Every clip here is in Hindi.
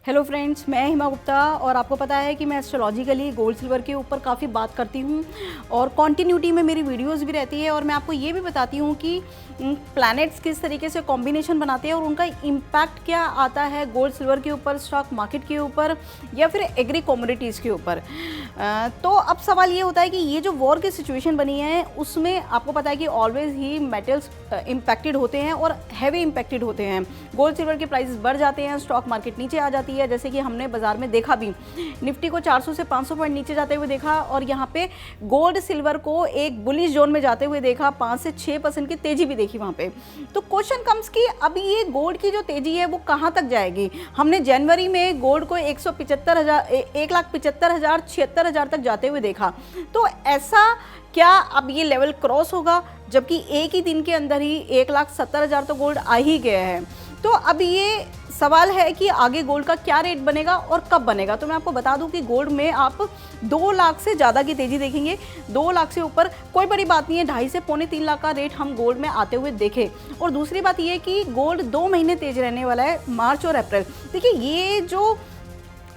हेलो फ्रेंड्स, मैं हिमा गुप्ता और आपको पता है कि मैं एस्ट्रोलॉजिकली गोल्ड सिल्वर के ऊपर काफ़ी बात करती हूँ और कॉन्टिन्यूटी में मेरी वीडियोस भी रहती है और मैं आपको ये भी बताती हूँ कि प्लैनेट्स किस तरीके से कॉम्बिनेशन बनाते हैं और उनका इम्पैक्ट क्या आता है गोल्ड सिल्वर के ऊपर, स्टॉक मार्केट के ऊपर या फिर एग्री कमोडिटीज़ के ऊपर। तो अब सवाल ये होता है कि ये जो वॉर की सिचुएशन बनी है उसमें आपको पता है कि ऑलवेज ही मेटल्स इम्पैक्टेड होते हैं और हैवी इम्पैक्टेड होते हैं। गोल्ड सिल्वर के प्राइसेस बढ़ जाते हैं, स्टॉक मार्केट नीचे आ जाती है, जैसे कि हमने बाजार में देखा भी, निफ्टी को 400 से 500 पॉइंट नीचे जाते हुए देखा और यहाँ पे गोल्ड सिल्वर को एक बुलिश जोन में जाते हुए देखा, 5 से 6% की तेजी भी देखी वहाँ पे। तो क्वेश्चन कम्स कि अभी ये गोल्ड की जो तेजी है वो कहाँ तक जाएगी। हमने जनवरी में गोल्ड को 1,75,000 तक जाते हुए देखा, तो ऐसा क्या अब ये लेवल क्रॉस होगा, जबकि एक ही दिन के अंदर ही 1,70,000 तो गोल्ड आ ही गया है। तो अब ये सवाल है कि आगे गोल्ड का क्या रेट बनेगा और कब बनेगा। तो मैं आपको बता दूं कि गोल्ड में आप 2 लाख से ज़्यादा की तेज़ी देखेंगे। 2 लाख से ऊपर कोई बड़ी बात नहीं है, 2.5 से पौने 3 लाख का रेट हम गोल्ड में आते हुए देखें। और दूसरी बात ये कि गोल्ड 2 महीने तेज रहने वाला है, मार्च और अप्रैल। देखिए, ये जो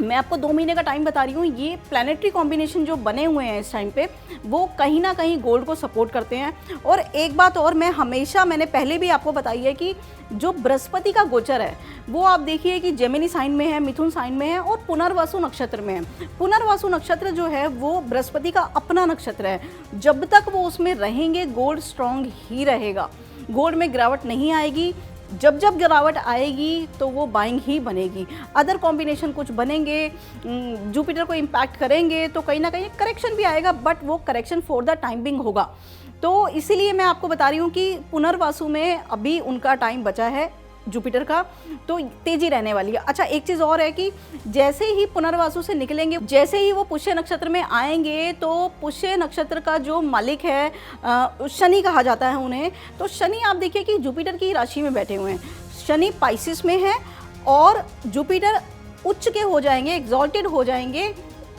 मैं आपको 2 महीने का टाइम बता रही हूँ, ये प्लानिटरी कॉम्बिनेशन जो बने हुए हैं इस टाइम पे वो कहीं ना कहीं गोल्ड को सपोर्ट करते हैं। और एक बात और मैंने पहले भी आपको बताई है कि जो बृहस्पति का गोचर है वो आप देखिए कि जेमिनी साइन में है, मिथुन साइन में है और पुनर्वसु नक्षत्र में है। पुनर्वसु नक्षत्र जो है वो बृहस्पति का अपना नक्षत्र है। जब तक वो उसमें रहेंगे गोल्ड स्ट्रांग ही रहेगा, गोल्ड में गिरावट नहीं आएगी। जब गिरावट आएगी तो वो बाइंग ही बनेगी। अदर कॉम्बिनेशन कुछ बनेंगे, जुपिटर को इम्पैक्ट करेंगे तो कहीं ना कहीं करेक्शन भी आएगा, बट वो correction for the time being होगा। तो इसीलिए मैं आपको बता रही हूँ कि पुनर्वसु में अभी उनका टाइम बचा है जुपिटर का, तो तेजी रहने वाली है। अच्छा, एक चीज़ और है कि जैसे ही पुनर्वसु से निकलेंगे, जैसे ही वो पुष्य नक्षत्र में आएंगे, तो पुष्य नक्षत्र का जो मालिक है शनि कहा जाता है उन्हें। तो शनि आप देखिए कि जुपिटर की राशि में बैठे हुए हैं। शनि पाइसिस में है और जुपिटर उच्च के हो जाएंगे, एग्जॉल्टेड हो जाएंगे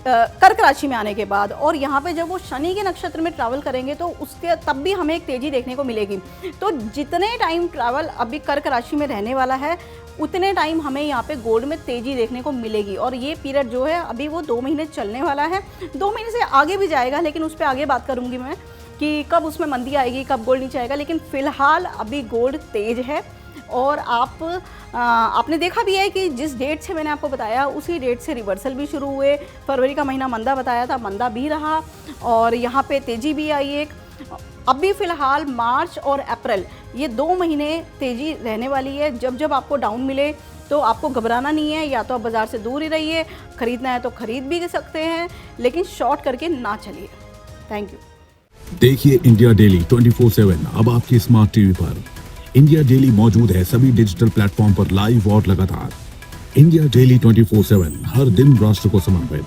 कर्क राशि में आने के बाद। और यहाँ पे जब वो शनि के नक्षत्र में ट्रैवल करेंगे तो उसके तब भी हमें एक तेज़ी देखने को मिलेगी। तो जितने टाइम ट्रैवल अभी कर्क राशि में रहने वाला है उतने टाइम हमें यहाँ पे गोल्ड में तेज़ी देखने को मिलेगी। और ये पीरियड जो है अभी वो 2 महीने चलने वाला है, 2 महीने से आगे भी जाएगा, लेकिन उस पर आगे बात करूँगी मैं कि कब उसमें मंदी आएगी, कब गोल्ड नीचे आएगा। लेकिन फ़िलहाल अभी गोल्ड तेज है और आपने देखा भी है कि जिस डेट से मैंने आपको बताया उसी डेट से रिवर्सल भी शुरू हुए। फरवरी का महीना मंदा बताया था, मंदा भी रहा और यहाँ पे तेज़ी भी आई एक। अभी फ़िलहाल मार्च और अप्रैल ये 2 महीने तेज़ी रहने वाली है। जब आपको डाउन मिले तो आपको घबराना नहीं है, या तो आप बाज़ार से दूर ही रहिए, ख़रीदना है तो ख़रीद भी सकते हैं, लेकिन शॉर्ट करके ना चलिए। Thank you. देखिए इंडिया डेली 24/7 अब आपकी स्मार्ट टीवी पर। इंडिया डेली मौजूद है सभी डिजिटल प्लेटफॉर्म पर लाइव और लगातार। इंडिया डेली 24/7 हर दिन राष्ट्र को समर्पित।